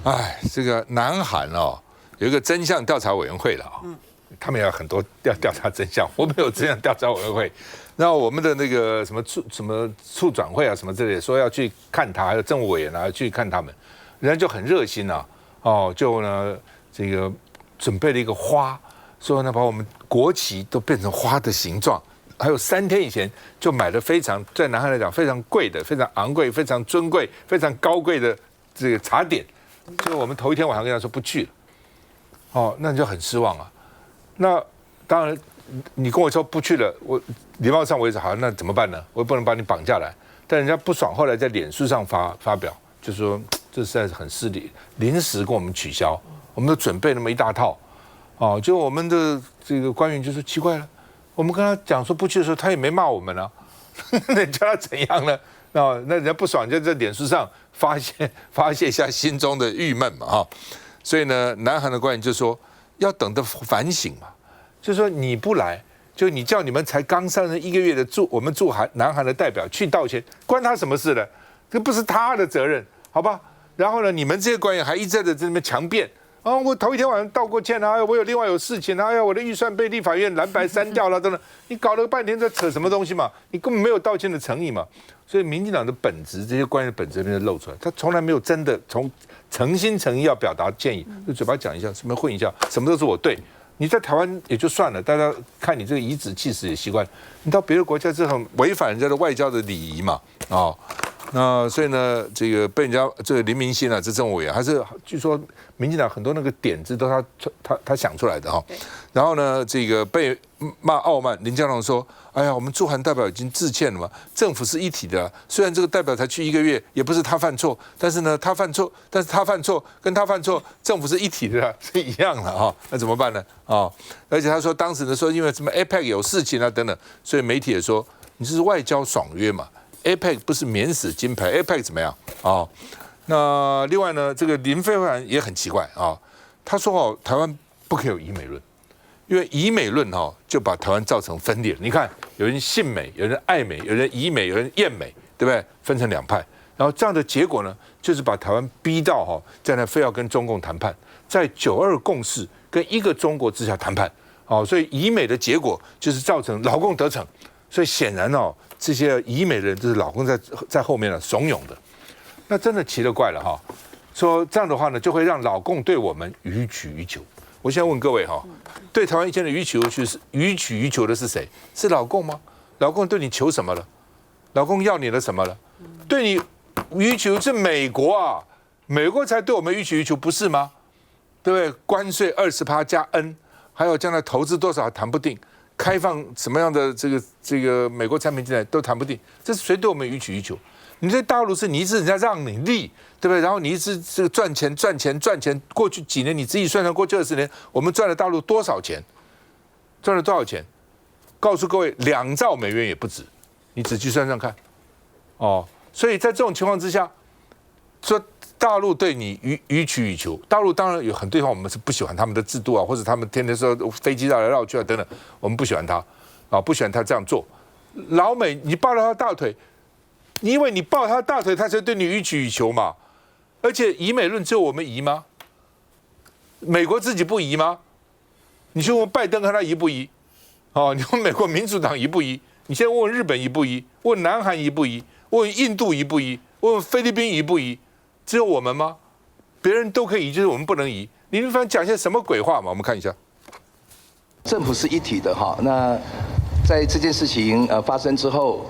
哎，这个南韩哦，有一个真相调查委员会了啊，他们有很多调查真相，我们有真相调查委员会，然后我们的那个什么处转会啊什么之类的，说要去看他，还有政务委员啊去看他们，人家就很热心啊，哦，就呢这个准备了一个花，说呢把我们国旗都变成花的形状。还有3天以前就买了非常在南韩来讲非常贵的、非常昂贵、非常尊贵、非常高贵的这个茶点，结果我们头一天晚上跟他说不去了，哦，那你就很失望啊。那当然，你跟我说不去了，我礼貌上我也是好，那怎么办呢？我也不能把你绑架来。但人家不爽，后来在脸书上发表，就说这实在是很失礼，临时跟我们取消，我们都准备那么一大套，哦，就我们的这个官员就说奇怪了。我们跟他讲说不去的时候，他也没骂我们啊，那叫他怎样呢？那人家不爽，就在脸书上发泄一下心中的郁闷嘛，哈。所以呢，南韩的官员就说要等着反省嘛，就说你不来，就你叫你们才刚上任1个月的我们驻南韩的代表去道歉，关他什么事呢？这不是他的责任，好吧？然后呢，你们这些官员还一直在这边强辩。啊，我头一天晚上道过歉啊，我有另外有事情啊，哎呀，我的预算被立法院蓝白删掉了等等，你搞了半天在扯什么东西嘛？你根本没有道歉的诚意嘛。所以民进党的本质，这些官员的本质就露出来，他从来没有真的从诚心诚意要表达建议，就嘴巴讲一下，什么混一下，什么都是我对。你在台湾也就算了，大家看你这个颐指气使也习惯，你到别的国家是很违反人家的外交的礼仪嘛，哦。那所以呢，这个被人家这个林明昕啊，这政务委员，还是据说民进党很多那个点子都他想出来的哈。然后呢，这个被骂傲慢，林佳龙说：“哎呀，我们驻韩代表已经致歉了嘛，政府是一体的。虽然这个代表才去1个月，也不是他犯错，但是呢，他犯错跟他犯错，政府是一体的，是一样的哈。那怎么办呢？啊，而且他说当时呢说因为什么 APEC 有事情啊等等，所以媒体也说你这是外交爽约嘛。” APEC 不是免死金牌 ，APEC 怎么样啊？那另外呢，这个林飞帆也很奇怪啊，他说哦，台湾不可以有以美论，因为以美论哈就把台湾造成分裂了。你看，有人信美，有人爱美，有人以美，有人厌美，对不对？分成2派，然后这样的结果呢，就是把台湾逼到哈，在那非要跟中共谈判，在9·2共识跟一个中国之下谈判，哦，所以以美的结果就是造成老共得逞，所以显然哦。这些以美的人就是老公在后面呢怂恿的，那真的奇了怪了哈。说这样的话呢，就会让老共对我们予取予求。我现在问各位哈，对台湾现在予取予求的是谁？是老共吗？老共对你求什么了？老共要你的什么了？对你予求是美国啊，美国才对我们予取予求，不是吗？对不对？关税20%加 N， 还有将来投资多少还谈不定。开放什么样的这个美国产品进来都谈不定，这是谁对我们予取予求？你在大陆是你一直人家让你利，对不对？然后你一直这个赚钱，过去几年你自己算算，过去20年我们赚了大陆多少钱？赚了多少钱？告诉各位，2兆美元也不止，你仔细算算看，哦。所以在这种情况之下，说。大陆对你予取予求，大陆当然有很多地方我们是不喜欢他们的制度啊，或者他们天天说飞机绕来绕去啊等等，我们不喜欢他啊，不喜欢他这样做。老美，你抱了他大腿，因为你抱他大腿，他才对你予取予求嘛。而且以美论只有我们疑吗？美国自己不疑吗？你去问拜登和他疑不疑？哦，你问美国民主党疑不疑？你现在问日本疑不疑？问南韩疑不疑？问印度疑不疑？问菲律宾疑不疑？只有我们吗？别人都可以移，就是我们不能移。林飞帆讲些什么鬼话嘛？我们看一下。政府是一体的哈。那在这件事情发生之后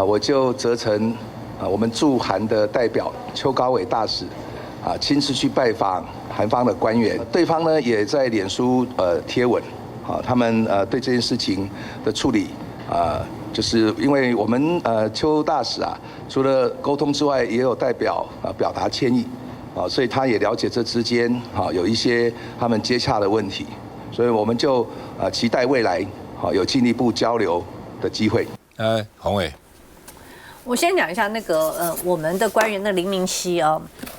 我就责成我们驻韩的代表邱高伟大使亲自去拜访韩方的官员，对方呢也在脸书贴文，他们对这件事情的处理就是因为我们邱大使除了沟通之外，也有代表表达歉意所以他也了解这之间有一些他们接洽的问题，所以我们就期待未来有进一步交流的机会。洪伟，我先讲一下那个我们的官员的林明熙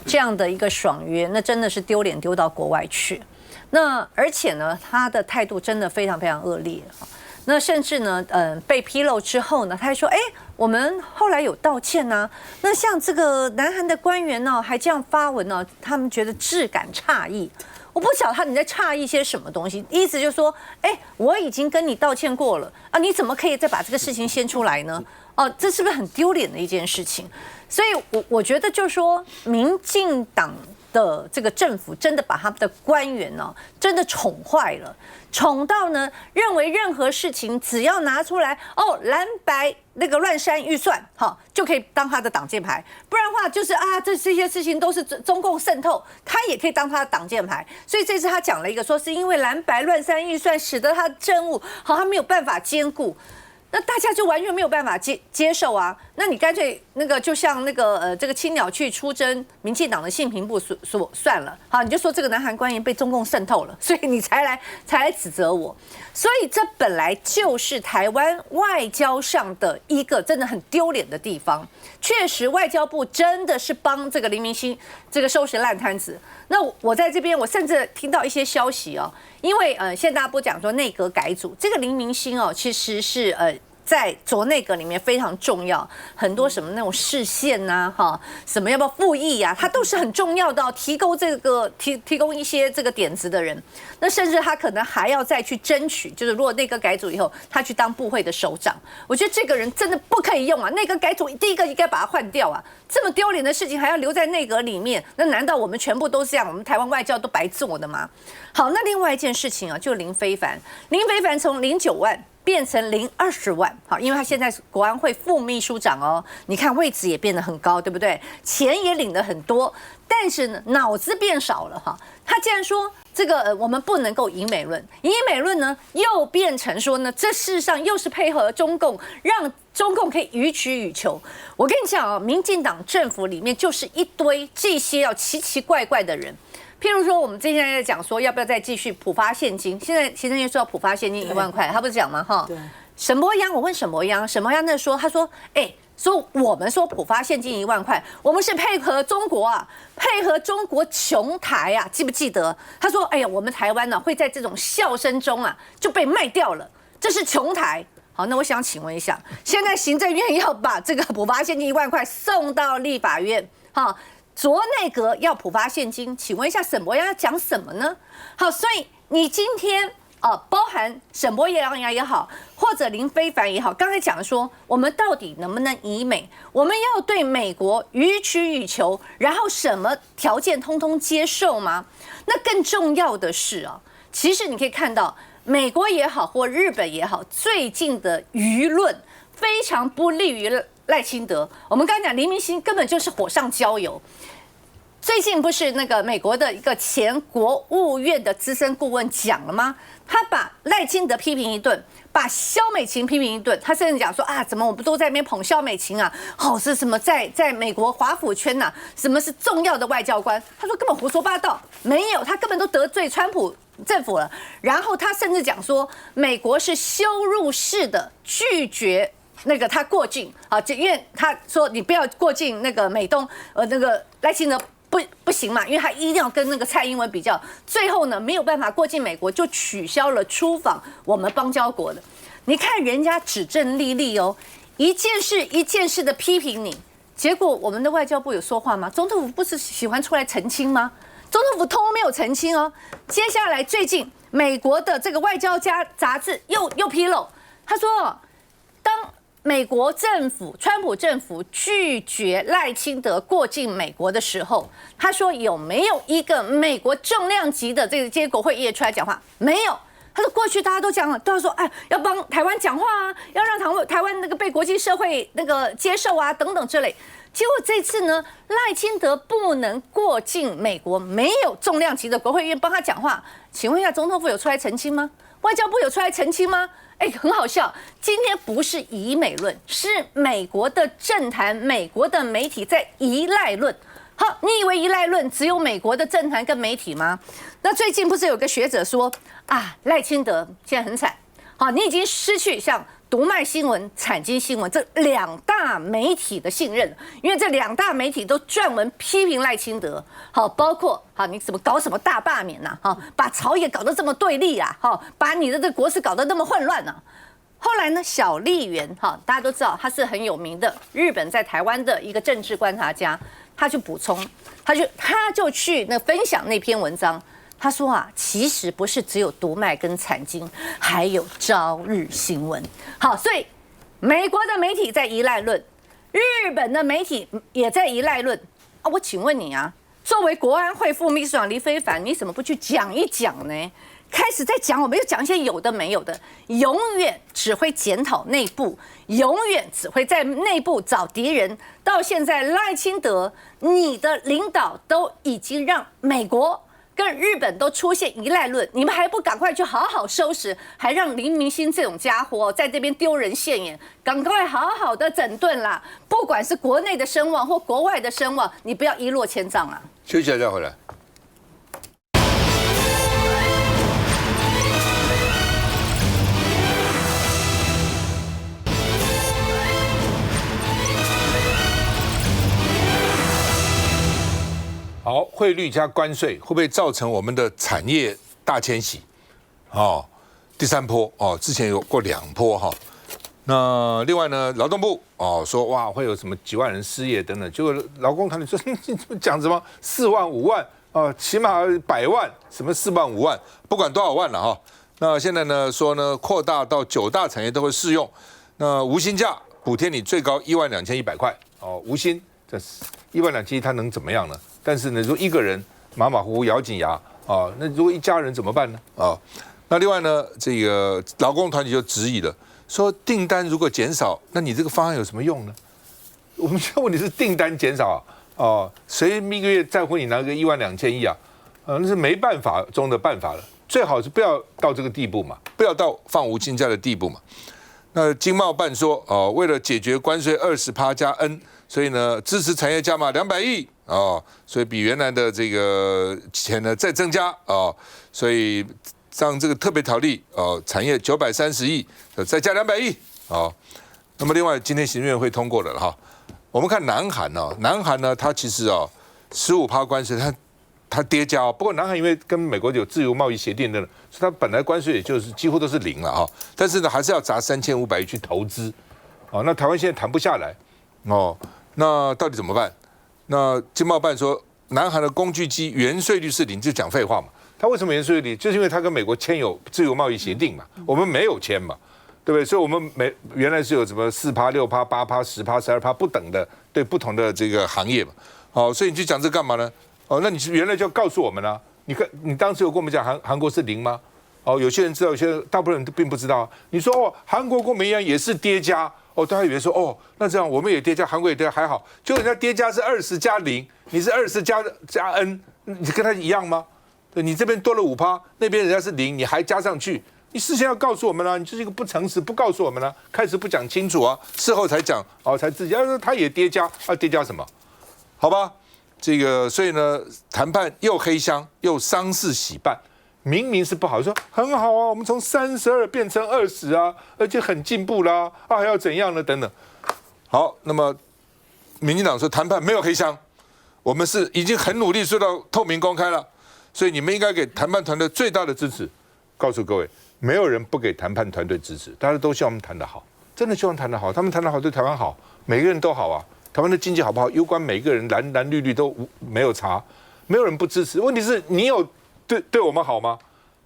这样的一个爽约，那真的是丢脸丢到国外去。那而且呢，他的态度真的非常非常恶劣那甚至呢，被披露之后呢，他还说，哎，我们后来有道歉啊。那像这个南韩的官员呢，还这样发文呢，他们觉得质感诧异。我不晓得你在诧异些什么东西，意思就是说，哎，我已经跟你道歉过了啊，你怎么可以再把这个事情掀出来呢？哦，这是不是很丢脸的一件事情？所以我觉得就是说，民进党的这个政府真的把他们的官员呢，真的宠坏了，宠到呢认为任何事情只要拿出来哦蓝白那个乱删预算，好就可以当他的挡箭牌，不然的话就是啊这些事情都是中共渗透，他也可以当他的挡箭牌。所以这次他讲了一个说是因为蓝白乱删预算，使得他的政务好他没有办法兼顾。那大家就完全没有办法接受啊！那你干脆那个就像那个这个青鸟去出征民进党的信评部所算了，好，你就说这个南韩官员被中共渗透了，所以你才来指责我。所以这本来就是台湾外交上的一个真的很丢脸的地方。确实，外交部真的是帮这个林明昕这个收拾烂摊子。那我在这边，我甚至听到一些消息哦，因为现在大家不讲说内阁改组，这个林明昕哦，其实是在左内阁里面非常重要，很多什么那种视线呐，哈，什么要不要复议呀，他都是很重要的哦，提供一些这个点子的人。那甚至他可能还要再去争取，就是如果内阁改组以后，他去当部会的首长，我觉得这个人真的不可以用啊！内阁改组第一个应该把他换掉啊！这么丢脸的事情还要留在内阁里面，那难道我们全部都是这样？我们台湾外交都白做的吗？好，那另外一件事情啊，就是林非凡从09万。变成020万，好，因为他现在是国安会副秘书长哦，你看位置也变得很高，对不对？钱也领得很多，但是呢，脑子变少了哈。他竟然说这个我们不能够以美论，以美论呢，又变成说呢，这事实上又是配合中共，让中共可以予取予求。我跟你讲啊，民进党政府里面就是一堆这些奇奇怪怪的人。譬如说，我们之前在讲说要不要再继续普发现金，现在行政院说要普发现金1万块，他不是讲吗？哈，沈伯洋，我问沈伯洋那他说，说我们说普发现金1万块，我们是配合中国啊，配合中国穷台啊，记不记得？他说，哎呀，我们台湾呢会在这种笑声中啊就被卖掉了，这是穷台。好，那我想请问一下，现在行政院要把这个普发现金1万块送到立法院，哈。左内阁要普发现金，请问一下沈伯洋要讲什么呢？好，所以你今天包含沈伯洋也好，或者林非凡也好，刚才讲说我们到底能不能以美？我们要对美国予取予求，然后什么条件通通接受吗？那更重要的是啊，其实你可以看到美国也好或日本也好，最近的舆论非常不利于赖清德。我们刚才讲林明昕根本就是火上浇油。最近不是那个美国的一个前国务院的资深顾问讲了吗？他把赖清德批评一顿，把萧美琴批评一顿。他甚至讲说啊，怎么我们都在那边捧萧美琴啊？好是什么在美国华府圈呐、什么是重要的外交官？他说根本胡说八道，没有，他根本都得罪川普政府了。然后他甚至讲说，美国是羞辱式的拒绝。那个他过境啊，因为他说你不要过境那个美东，那个赖清德不行嘛，因为他一定要跟那个蔡英文比较，最后呢没有办法过境美国，就取消了出访我们邦交国的。你看人家指证莉莉哦，一件事一件事的批评你，结果我们的外交部有说话吗？总统府不是喜欢出来澄清吗？总统府通通没有澄清哦。接下来最近美国的这个外交家杂志又披露，他说当美国政府、川普政府拒绝赖清德过境美国的时候，他说有没有一个美国重量级的这些国会议员出来讲话？没有。他说过去大家都讲了，都要说哎，要帮台湾讲话啊，要让台湾那个被国际社会那个接受啊，等等之类。结果这次呢，赖清德不能过境美国，没有重量级的国会议员帮他讲话。请问一下，总统府有出来澄清吗？外交部有出来澄清吗？很好笑，今天不是以美论，是美国的政坛、美国的媒体在依赖论。好，你以为依赖论只有美国的政坛跟媒体吗？那最近不是有个学者说啊，赖清德现在很惨，好，你已经失去像读卖新闻、产经新闻这2大媒体的信任，因为这2大媒体都撰文批评赖清德，好，包括好你搞什么大罢免呐，好，把朝野搞得这么对立啊，好，把你的这国事搞得那么混乱呐。后来呢，小笠原大家都知道他是很有名的日本在台湾的一个政治观察家，他就补充，他就去分享那篇文章。他说啊，其实不是只有读卖跟财经，还有朝日新闻。好，所以美国的媒体在依赖论，日本的媒体也在依赖论啊。我请问你啊，作为国安会副秘书长李飞帆，你怎么不去讲一讲呢？开始在讲，我们又讲一些有的没有的，永远只会检讨内部，永远只会在内部找敌人。到现在赖清德，你的领导都已经让美国跟日本都出现依赖论，你们还不赶快去好好收拾，还让林明昕这种家伙在这边丢人现眼，赶快好好的整顿啦！不管是国内的声望或国外的声望，你不要一落千丈啊！休息一下再回来。好，汇率加关税会不会造成我们的产业大迁徙？第三波之前有过2波哈。那另外呢，劳动部说哇会有什么几万人失业等等，结果劳工团体说你讲什么4万5万起码100万，什么4万5万，不管多少万了哈。那现在呢说呢扩大到9大产业都会适用，那无薪假补贴你最高12100块无薪，这12100他能怎么样呢？但是呢，如果一个人马马虎虎咬紧牙那如果一家人怎么办呢？那另外呢，这个劳工团体就质疑了，说订单如果减少，那你这个方案有什么用呢？我们现在问题是订单减少谁一个月在乎你拿个12100亿那是没办法中的办法了。最好是不要到这个地步嘛，不要到放无薪假的地步嘛。那经贸办说为了解决关税20%加 N， 所以呢支持产业加码200亿所以比原来的这个钱呢再增加所以让这个特别条例产业930亿再加200亿那么另外今天行政院会通过了哈。我们看南韩南韩呢它其实15%关税它跌加不过南韩因为跟美国有自由贸易协定的，所以它本来关税也就是几乎都是0了但是呢还是要砸3500亿去投资那台湾现在谈不下来那到底怎么办？那经贸办说，南韩的工具机原税率是0，就讲废话嘛。他为什么原税率0？就是因为他跟美国签有自由贸易协定嘛，我们没有签嘛，对不对？所以我们原来是有什么4%、6%、8%、10%、12%不等的，对不同的这个行业嘛。所以你去讲这干嘛呢？那你原来就要告诉我们啊。你看，你当时有跟我们讲韩国是0吗？有些人知道，有些人大部分人都并不知道。你说韩国跟我们一样也是跌加。大家以为说那这样我们也跌加，韩国也跌加还好，就人家跌加是20加0，你是20加 N， 你跟他一样吗？对，你这边多了5%，那边人家是0，你还加上去，你事先要告诉我们你就是一个不诚实，不告诉我们开始不讲清楚事后才讲才自己他也跌加跌加什么？好吧，这个所以呢，谈判又黑箱又丧事喜办。明明是不好，说很好我们从32变成20而且很进步啦还要怎样呢？等等。好，那么民进党说谈判没有黑箱，我们是已经很努力做到透明公开了，所以你们应该给谈判团队最大的支持。告诉各位，没有人不给谈判团队支持，大家都希望我们谈得好，真的希望谈得好，他们谈得好对台湾好，每个人都好台湾的经济好不好，攸关每个人蓝蓝绿绿都没有差，没有人不支持。问题是你有对我们好吗？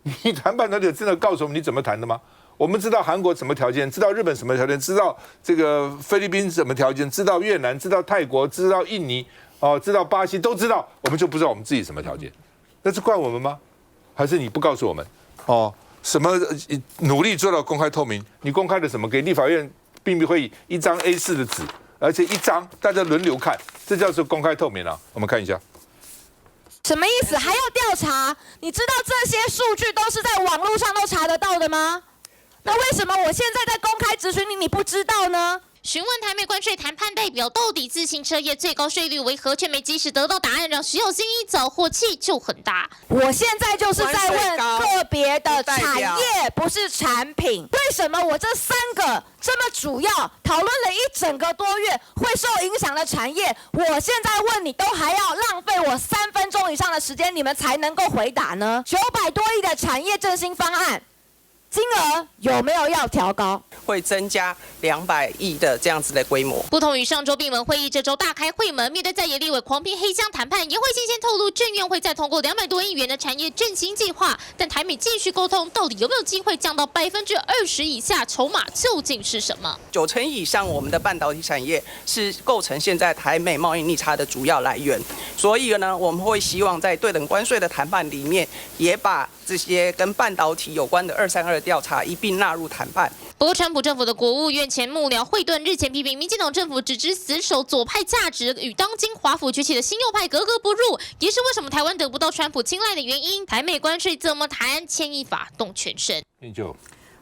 你谈判团队真的告诉我们你怎么谈的吗？我们知道韩国什么条件，知道日本什么条件，知道这个菲律宾什么条件，知道越南，知道泰国，知道印尼知道巴西，都知道，我们就不知道我们自己什么条件，那是怪我们吗？还是你不告诉我们什么努力做到公开透明？你公开的什么？给立法院秘密会议1张 A4 的纸，而且1张大家轮流看，这叫做公开透明我们看一下。什么意思？还要调查？你知道这些数据都是在网络上都查得到的吗？那为什么我现在在公开质询你，你不知道呢？询问台美关税谈判代表，到底自行车业最高税率为何，却没及时得到答案，让石友新一早火气就很大。我现在就是在问个别的产业，不是产品。为什么我这3个这么主要讨论了1整个多月会受影响的产业，我现在问你都还要浪费我3分钟以上的时间，你们才能够回答呢？900多亿的产业振兴方案，金额有没有要调高？会增加200亿的这样子的规模。不同于上周闭门会议，这周大开会门，面对在野立委狂拼黑箱谈判，颜慧欣先透露，政院会再通过200多亿元的产业振兴计划，但台美继续沟通，到底有没有机会降到20%以下？筹码究竟是什么？90%以上我们的半导体产业是构成现在台美贸易逆差的主要来源，所以呢，我们会希望在对等关税的谈判里面，也把这些跟半导体有关的232调查一并纳入谈判。不过，川普政府的国务院前幕僚惠顿日前批评民进党政府只知死守左派价值，与当今华府崛起的新右派格格不入，也是为什么台湾得不到川普青睐的原因。台美关税怎么谈？牵一发动全身。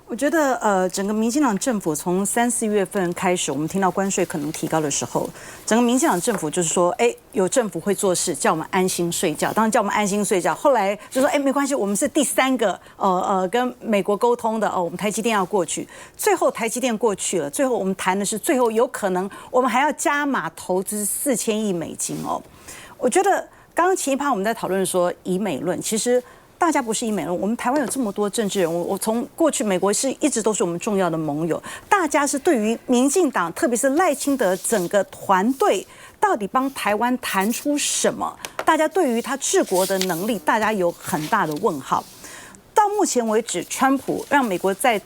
我觉得整个民进党政府从3、4月份开始，我们听到关税可能提高的时候，整个民进党政府就是说，有政府会做事，叫我们安心睡觉。当然叫我们安心睡觉，后来就说，没关系，我们是第3个跟美国沟通的我们台积电要过去。最后台积电过去了，最后我们谈的是最后有可能我们还要加码投资4000亿美金哦。我觉得刚刚前一趴我们在讨论说以美论，其实。大家不是以美论，我们台湾有这么多政治人物，我从过去美国一直都是我们重要的盟友，大家是对于民进党，特别是赖清德整个团队到底帮台湾谈出什么，大家对于他治国的能力，大家有很大的问号。到目前为止，川普让美国再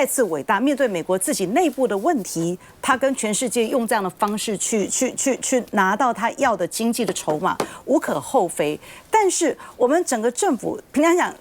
次伟大，面对美国自己内部的问题，他跟全世界用这样的方式去拿到他要的经济的筹码，无可厚非。但是我们整个政府平常讲，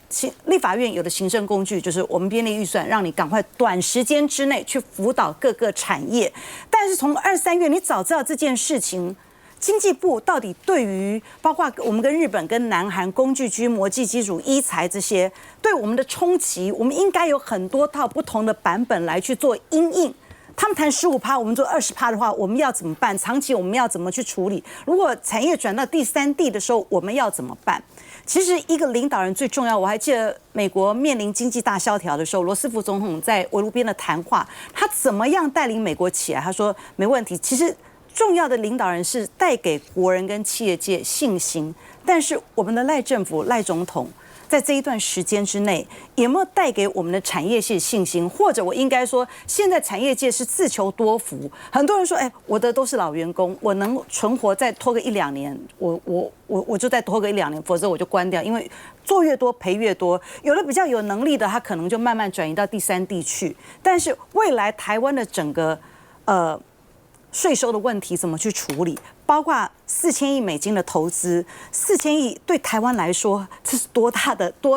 立法院有的行政工具就是我们编列预算，让你赶快短时间之内去辅导各个产业。但是从2、3月，你早知道这件事情。经济部到底对于包括我们跟日本、跟南韩工具机、模具机组、医材这些对我们的冲击，我们应该有很多套不同的版本来去做因应。他们谈15%，我们做20%的话，我们要怎么办？长期我们要怎么去处理？如果产业转到第3地的时候，我们要怎么办？其实一个领导人最重要，我还记得美国面临经济大萧条的时候，罗斯福总统在围炉边的谈话，他怎么样带领美国起来？他说没问题。其实。重要的领导人是带给国人跟企业界信心，但是我们的赖政府、赖总统在这一段时间之内，有没有带给我们的产业界信心？或者我应该说，现在产业界是自求多福。很多人说，我的都是老员工，我能存活再拖个1、2年，我就再拖个1、2年，否则我就关掉，因为做越多赔越多。有的比较有能力的，他可能就慢慢转移到第3地去。但是未来台湾的整个税收的问题怎么去处理？包括4000亿美金的投资，4000亿对台湾来说，这是多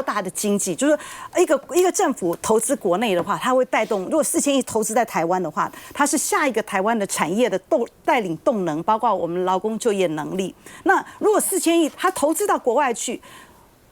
大的经济？就是一个政府投资国内的话，它会带动；如果4000亿投资在台湾的话，它是下一个台湾的产业的带领动能，包括我们劳工就业能力。那如果4000亿它投资到国外去，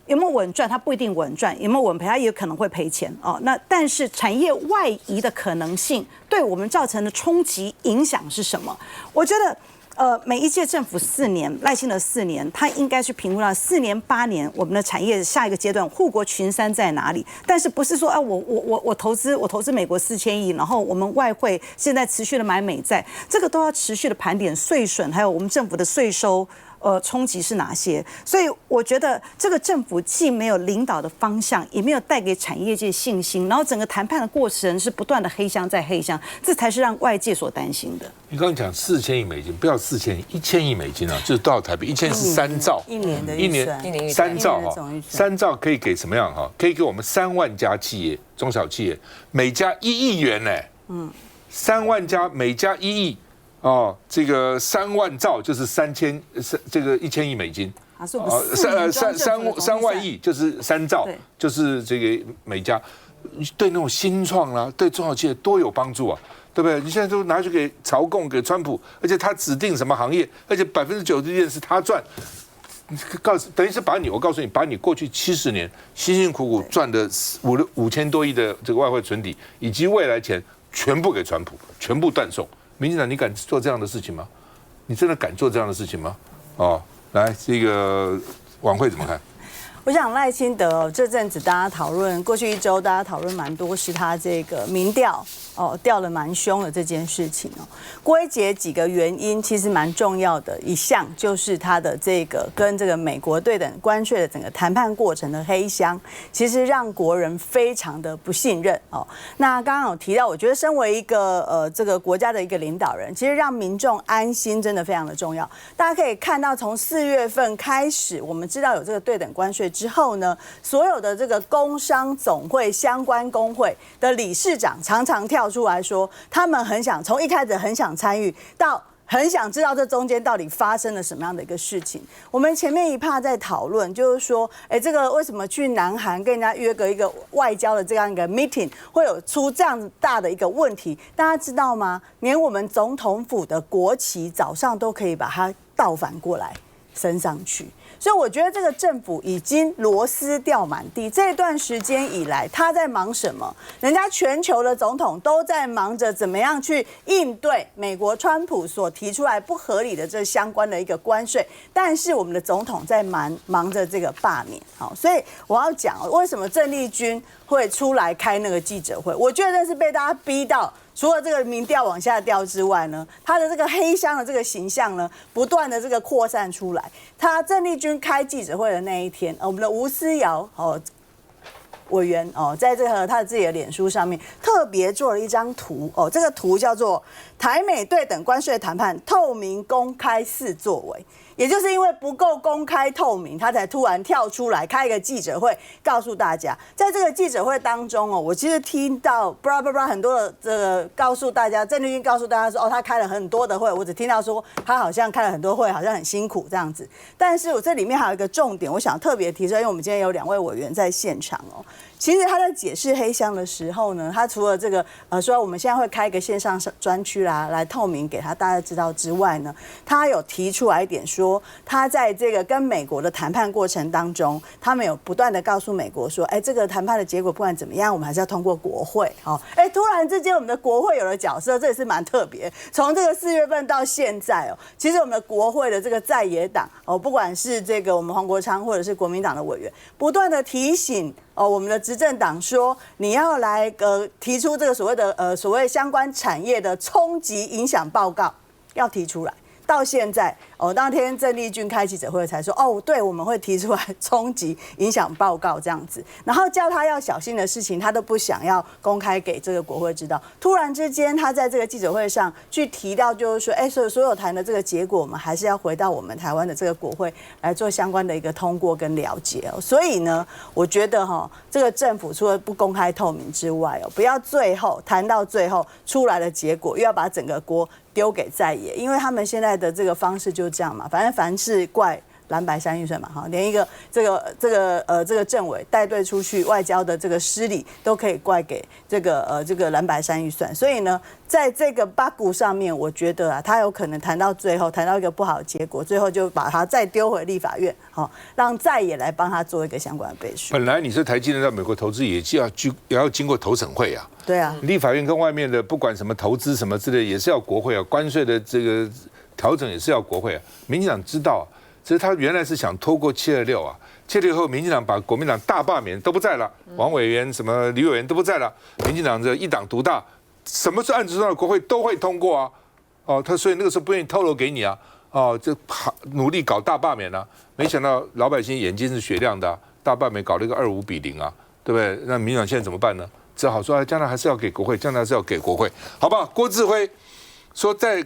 有没有稳赚？它不一定稳赚，有没有稳赔？它也可能会赔钱哦。那但是产业外移的可能性对我们造成的冲击影响是什么？我觉得，每一届政府4年，赖清德4年，他应该去评估到4年、8年我们的产业下一个阶段护国群山在哪里？但是不是说我投资美国4000亿，然后我们外汇现在持续的买美债，这个都要持续的盘点税损，还有我们政府的税收。冲击是哪些？所以我觉得这个政府既没有领导的方向，也没有带给产业界信心，然后整个谈判的过程是不断的黑箱再黑箱，这才是让外界所担心的。你刚刚讲4000亿美金，不要4000亿，1000亿美金啊，就是多少台币？1000是3兆，一年的预算3兆哈，3兆可以给什么样哈？可以给我们3万家企业、中小企业，每家1亿元呢。3万家，每家1亿。这个3万兆就是这个1000亿美金，3万亿就是3兆，就是这个每家，对那种新创啦，对中小企业多有帮助啊，对不对？你现在都拿去给朝贡、给川普，而且他指定什么行业，而且90%是他赚，等于是我告诉你，把你过去70年辛辛苦苦赚的5000多亿的这个外汇存底，以及未来钱，全部给川普，全部断送。民进党，你敢做这样的事情吗？你真的敢做这样的事情吗？来，这个晚会怎么看？我想赖清德这阵子大家讨论，过去1周大家讨论蛮多，是他这个民调掉得蛮凶的这件事情哦。归结几个原因，其实蛮重要的一项就是他的这个跟这个美国对等关税的整个谈判过程的黑箱，其实让国人非常的不信任哦。那刚刚有提到，我觉得身为一个这个国家的一个领导人，其实让民众安心真的非常的重要。大家可以看到，从4月份开始，我们知道有这个对等关税之后呢，所有的这个工商总会相关工会的理事长常常跳出来说，他们很想从一开始很想参与，到很想知道这中间到底发生了什么样的一个事情。我们前面一趴在讨论，就是说，这个为什么去南韩跟人家约个一个外交的这样一个 meeting， 会有出这样大的一个问题？大家知道吗？连我们总统府的国旗早上都可以把它倒反过来升上去。所以我觉得这个政府已经螺丝掉满地。这段时间以来，他在忙什么？人家全球的总统都在忙着怎么样去应对美国川普所提出来不合理的这相关的一个关税，但是我们的总统在忙着这个罢免。好，所以我要讲为什么郑丽君会出来开那个记者会，我觉得这是被大家逼到。除了这个民调往下掉之外呢，他的这个黑箱的这个形象呢，不断的这个扩散出来。他郑丽君开记者会的那一天，我们的吴思瑶委员在这个他自己的脸书上面特别做了一张图这个图叫做台美对等关税谈判透明公开4作为。也就是因为不够公开透明，他才突然跳出来开一个记者会，告诉大家，在这个记者会当中我其实听到很多的这个告诉大家，郑丽君告诉大家说，他开了很多的会，我只听到说他好像开了很多会，好像很辛苦这样子。但是我这里面还有一个重点，我想特别提出来，因为我们今天有2位委员在现场其实他在解释黑箱的时候呢，他除了这个说我们现在会开一个线上专区啦，来透明给大家知道之外呢，他有提出来一点说，他在这个跟美国的谈判过程当中，他们有不断的告诉美国说，这个谈判的结果不管怎么样，我们还是要通过国会。突然之间我们的国会有了角色，这也是蛮特别。从这个4月份到现在其实我们的国会的这个在野党不管是这个我们黄国昌或者是国民党的委员，不断的提醒我们的执政党说，你要来提出这个所谓相关产业的冲击影响报告，要提出来。到现在当天郑丽君开记者会才说，对，我们会提出来冲击影响报告这样子，然后叫他要小心的事情，他都不想要公开给这个国会知道。突然之间，他在这个记者会上去提到，就是说，所有谈的这个结果，我们还是要回到我们台湾的这个国会来做相关的一个通过跟了解。所以呢，我觉得这个政府除了不公开透明之外不要最后谈到最后出来的结果，又要把整个锅丢给在野，因为他们现在的这个方式就这样嘛，反正凡是怪蓝白3预算嘛，连一个这个政委带队出去外交的这个失礼都可以怪给这个蓝白3预算，所以呢，在这个bug上面，我觉得他有可能谈到最后，谈到一个不好的结果，最后就把他再丢回立法院，让在野来帮他做一个相关的背书。本来你是台积电到美国投资，也要经过投审会啊。对啊，立法院跟外面的不管什么投资什么之类，也是要国会啊，关税的这个调整也是要国会啊。民进党知道，只是他原来是想拖过726啊，726后民进党把国民党大罢免都不在了，王委员什么吕委员都不在了，民进党这一党独大，什么是案子上的国会都会通过啊，他所以那个时候不愿意透露给你啊，就努力搞大罢免啊，没想到老百姓眼睛是雪亮的大罢免搞了一个25-0啊，对不对？那民进党现在怎么办呢？只好说将来还是要给国会，将来还是要给国会，好不好？郭志辉说，在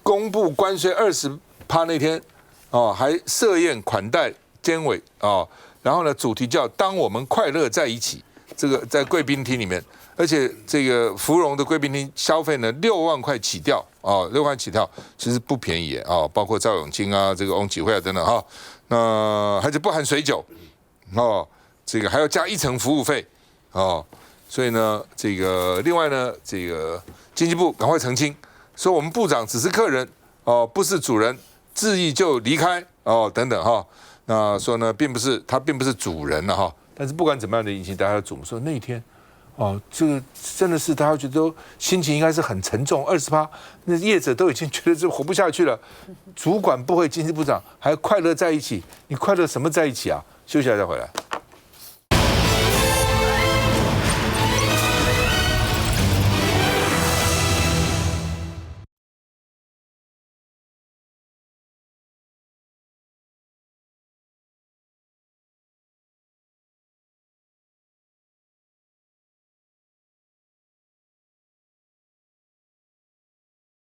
公布关税20%那天，还设宴款待监委然后呢，主题叫"当我们快乐在一起"，这个在贵宾厅里面，而且这个芙蓉的贵宾厅消费呢6万块起跳6万块起跳，其实不便宜包括赵永清啊，这个翁启慧啊等等那而且不含水酒这个还要加1层服务费所以呢，这个另外呢，这个经济部赶快澄清，说我们部长只是客人不是主人，质疑就离开等等那说呢，他并不是主人了但是不管怎么样的引起大家瞩目，说那一天这个真的是大家觉得心情应该是很沉重，20%，那业者都已经觉得这活不下去了，主管部会经济部长还快乐在一起，你快乐什么在一起啊？休息一下再回来。